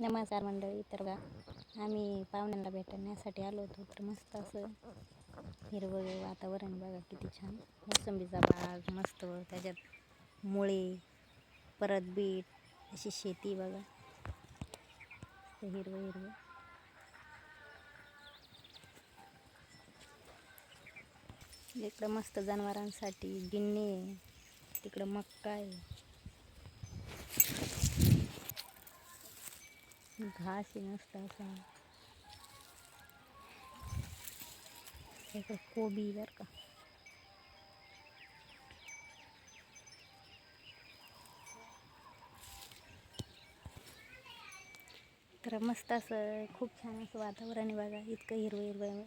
नमस्कार मंडळी. तर बघा आम्ही पाहुण्यांना भेटण्यासाठी आलो होतो. तर मस्त असं हिरवं वातावरण बघा किती छान. मोसंबीचा बाग मस्त, त्याच्यात मुळे, परत बीट अशी शेती बघा, हिरवं हिरवं. इकडं मस्त जनावरांसाठी गिन्नी आहे, तिकडं मक्का आहे, घास आहे मस्त असा. इकडं कोबी बरं का. तर मस्त असं खूप छान असं वातावरण आहे बघा. इतकं हिरवं हिरवं आहे.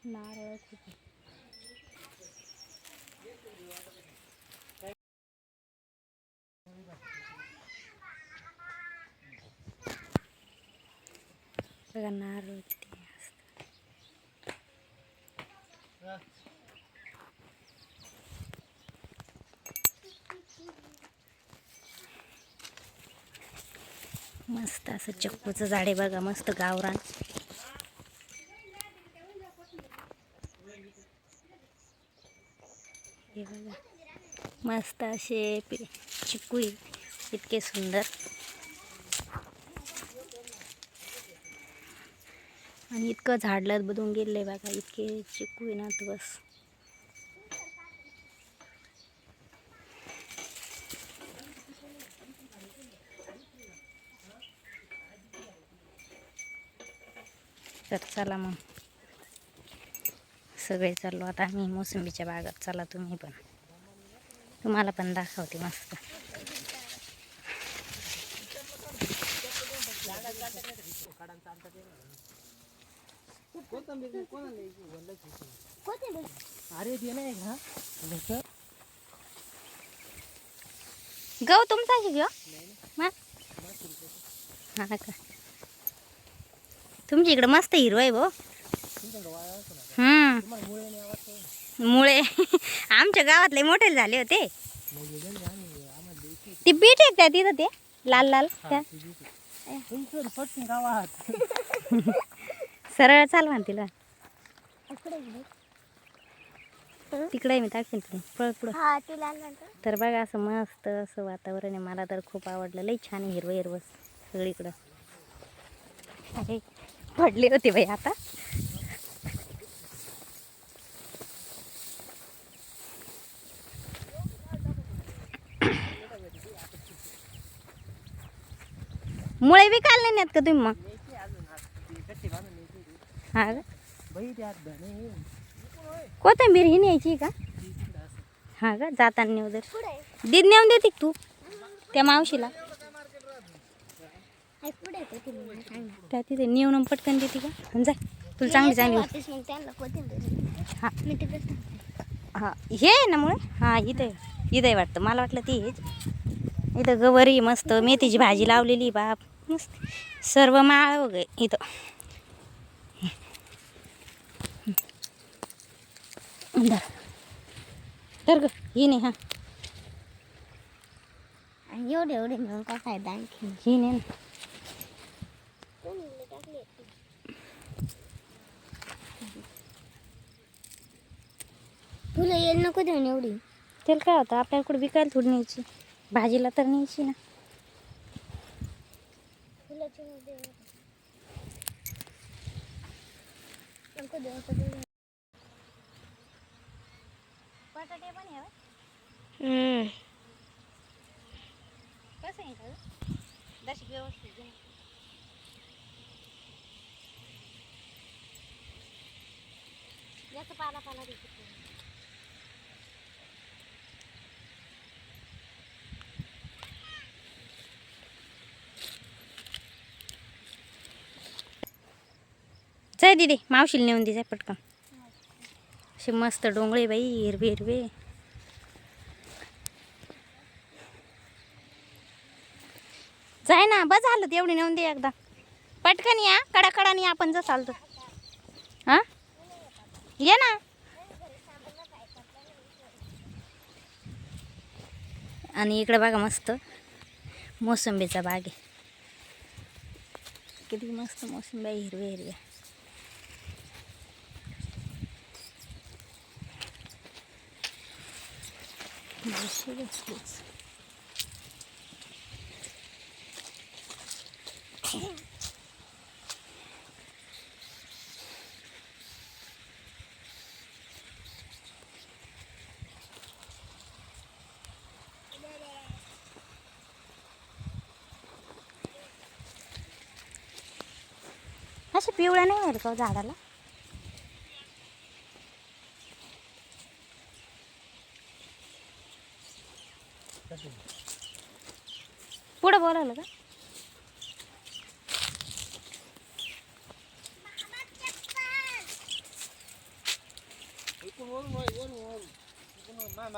नारळ खूप आहे. बघा नारळ किती असतं. मस्त असं चिक्कूचं झाड आहे बघा, मस्त गावरान. हे बघा मस्त असे चिक्कू आहे, इतके सुंदर. आणि इतकं झाडलं बदून गेले बघा, इतके चिक्कू आहे ना, तर बस. तर चला मग सगळे चाललो आता आम्ही मोसंबीच्या बागात. चला तुम्ही पण, तुम्हाला पण दाखवते मस्त. गहू तुमचा आहे घेऊ मग. हा का, तुमच्या इकडं मस्त हिरवं आहे भाऊ. मुळे आमच्या गावातले मोठे झाले होते. ती बीट आहे त्या तिथं, ते लाल लाल त्या सरळ चाल म्हण तिला. तिकडे मी दाखवेन तुला पुढं. तर बघा असं मस्त असं वातावरण आहे. मला तर खूप आवडलं, लई छान आहे, हिरवं हिरवं सगळीकडं. अरे पडले होते बाई आता. मुळे विकायला नाही नेत का तुम्ही मग? हा का, कोथिंबीर ही न्यायची का? हा का, जाताना नेऊ दर. दीद नेऊन देते तू त्या मावशीला. त्या तिथे नेऊन पटकन देते का? जा तुला चांगली चांगली. हा हा, हे आहे ना मुळे. हा इथे इथं आहे वाटतं, मला वाटलं तेच. इथं गवारी मस्त, मेथीची भाजी लावलेली बाप मस्त. सर्व माळ वगैरे इथं. तर ग ही नाही. हा एवढे एवढे मिळून काय फायदा आणखी. ही नाही ना. तुला येईल नको देऊन एवढी. त्याला काय होतं, आपल्याकडे विकायला थोडी न्यायची, भाजीला तर न्यायची ना. बटाटे पण आहे. कसं आहे दर्शक व्यवस्थित घे. याचं पाला पाला देते. जाय दीदी, मावशीला नेऊन दे, जाय पटकन. असे मस्त डोंगळे बाई, हिरवे हिरवे. जाय ना, बस झालं तेवढी नेऊन दे एकदा. पटकन या, कडाकडाने आपण जर चालतो. हा ये ना. आणि इकडे बघा मस्त मोसंबीचा बाग आहे. किती मस्त मोसंबी आहे, हिरवे हिरवे. असे पिवळ्या नाही होईल का हो झाडाला? पुढं बोलावलं का?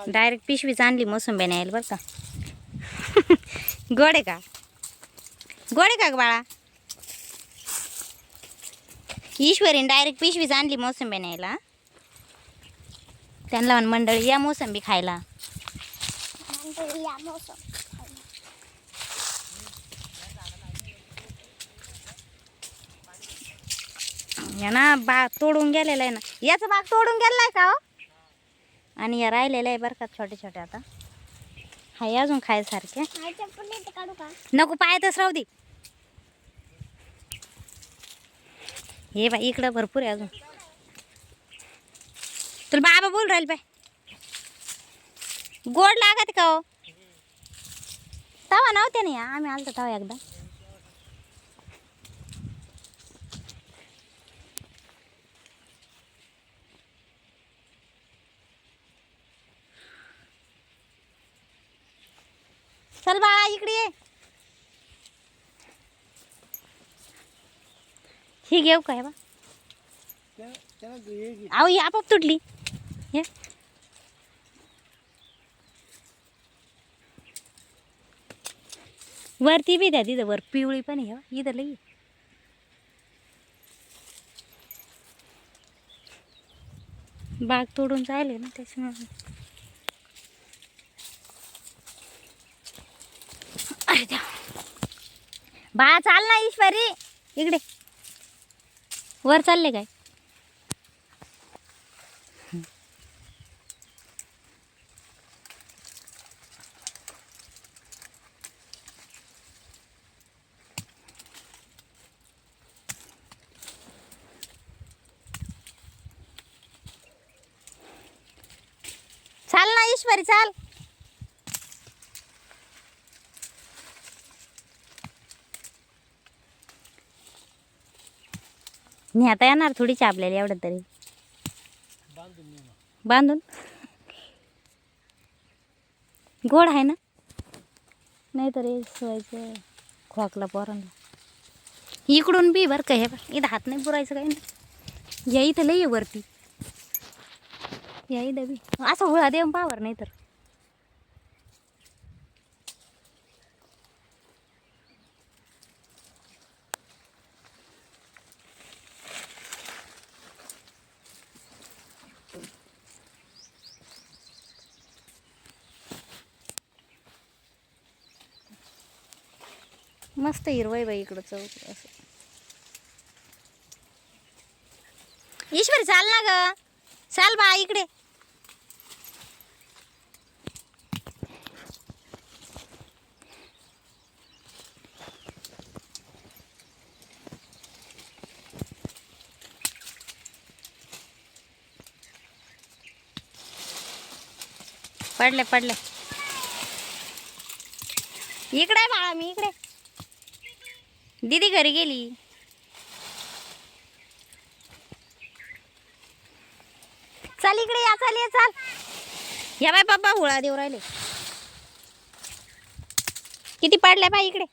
डायरेक्ट पिशवीच आणली मोसंबी नाही बरं का. गोड आहे का? गोड आहे का ग बाळा? ईश्वरीने डायरेक्ट पिशवीच आणली मोसंबी न्यायला. त्यांना म्हण मंडळी या मोसंबी खायला. या ना बाग तोडून गेलेला आहे ना, याचा बाग तोडून गेलाय का हो? आणि या राहिलेलं आहे बरं का छोटे छोटे. आता हाय अजून खायसारखे. नको पायातच राहू दे. हे बाई इकडं भरपूर आहे अजून. तुला बाबा बोल राहील बाय. गोड लागत का हो? तवा नव्हते ना आम्ही आलतो तवा एकदा. चल बाळा इकडे ये. ही घेऊ काय बा? अहो ही आपोआप तुटली. हे वरती बी द्या, तिथं वर पिवळी पण आहे इथं लई. बाग तोडून जायले ना त्याच्यामुळे. अरे द्या बा, चाल ना ईश्वरी इकडे. वर चालले काय? चाल ना ईश्वरी चाल. नेता येणार थोडीच आपल्याला एवढं तरी. बांधून गोड आहे ना, नाही तर व्हायचं खोकला पोरांना. इकडून बी बरं का. हे इथं हात नाही पुरायचं काही नाही. या इथं लई आहे वरती. या इथं बी असं हुळा देऊन पावर नाही तर. मस्त हिरवय बाई इकडं चौक असं. ईश्वरी चाल ना ग, चाल बा इकडे. पडले पडले. इकडे बाळा, मी इकडे. दीदी घरी गेली. चल इकडे या, चाल ये चाल. या बाय बाबा हुळा देऊ राहिले. किती पडल्या बाई इकडे.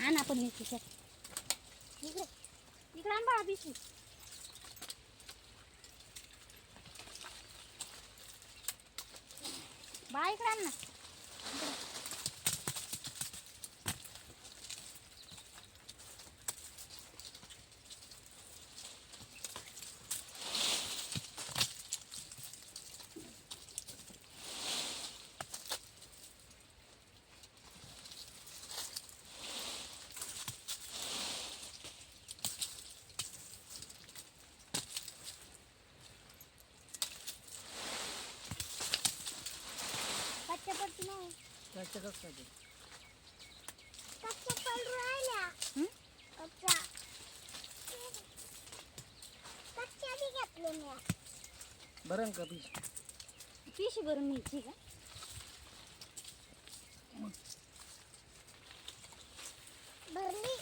आण आपण इकडे इकडे आण बाळा पिशवी. बाळा इकडे आण ना. बरं का पिशी भरून न्यायची का? भरली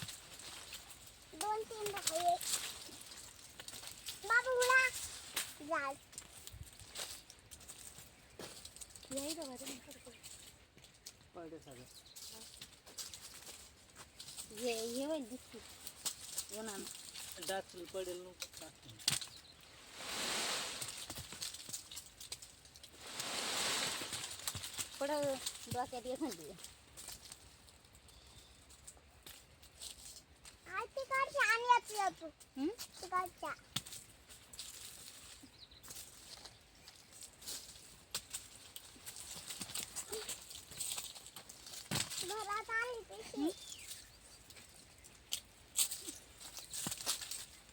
2-3 भाई बाबू उडा जाल याही बघा पडे सगळं हे होईल दिसते उन्हानं. डाच पडेल पडं डोक्यात येत नाही. आरती काढच्या आणि याच काढच्या घरात आली पिशी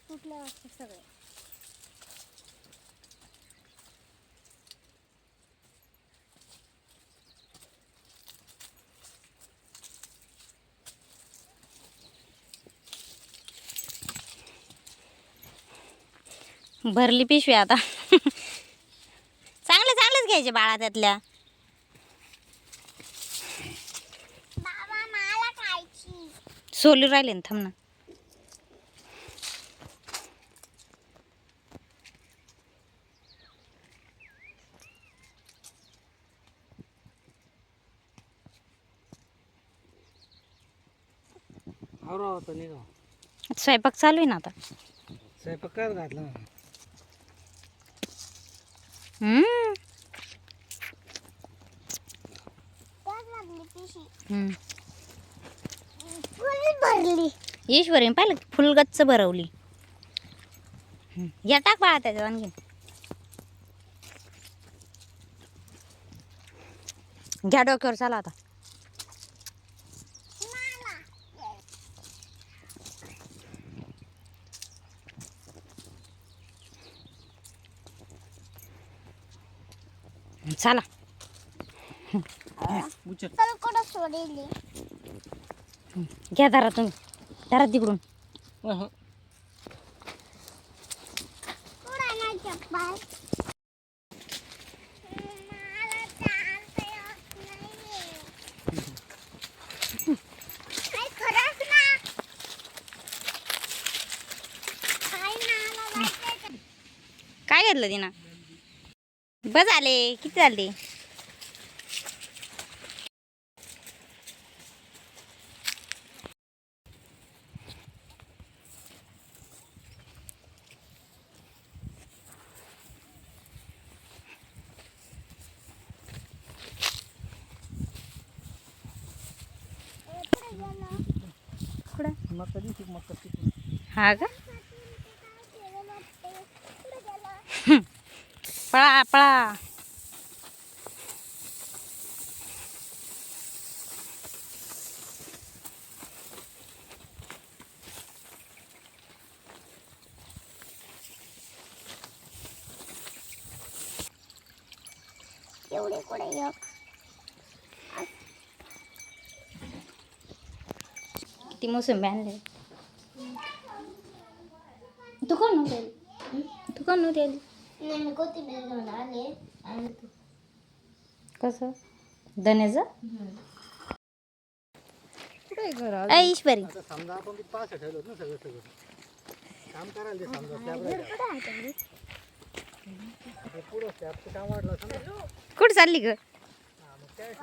कुठल्या वाजता सगळे भरली पिशवी आता. चांगलेच घ्यायचे बाळा त्यातल्या. बाबा मला खायची सोलू राहिले ना, थांब ना. होता निघा स्वयंपाक चालू आहे ना आता. स्वयंपाक काय घातला लागली पिशी हम्म. फुल भरली ईश्वरीने पाहिलं फुलगच्च भरवली. या टाक बाळा त्याच्यात आणखी. घ्या डोक्यावर चाला आता. चला उचल चल कुठं सोडली घ्या धरा तुम्ही. धरा तिकडून. कुठं नाही चप्पल मला चालता येत नाहीये. काय खरंच ना काय नाला जायचंय काय घेतलं तिनं? बस आले. किती झाले? कुठे गेलं कुठं? मका दिसली मका तिकडून हा का? कुठे गेलं पळा पळा. एवढे कुठे एक किती मोसंबी आणले. तू कोण नव्हती? तू कोण नव्हती आली? मी कोथिंबीर घेऊन आले आणि कसं धन्याचं? कुठे घर ऐ ईश्वरी, आता समजा आपण ते पास ठेवलं ना सगळं काम करायला ते समजा स्लॅब पुढं स्लॅबचं काम वाढलं समजा कुठं चालली ग? मग काय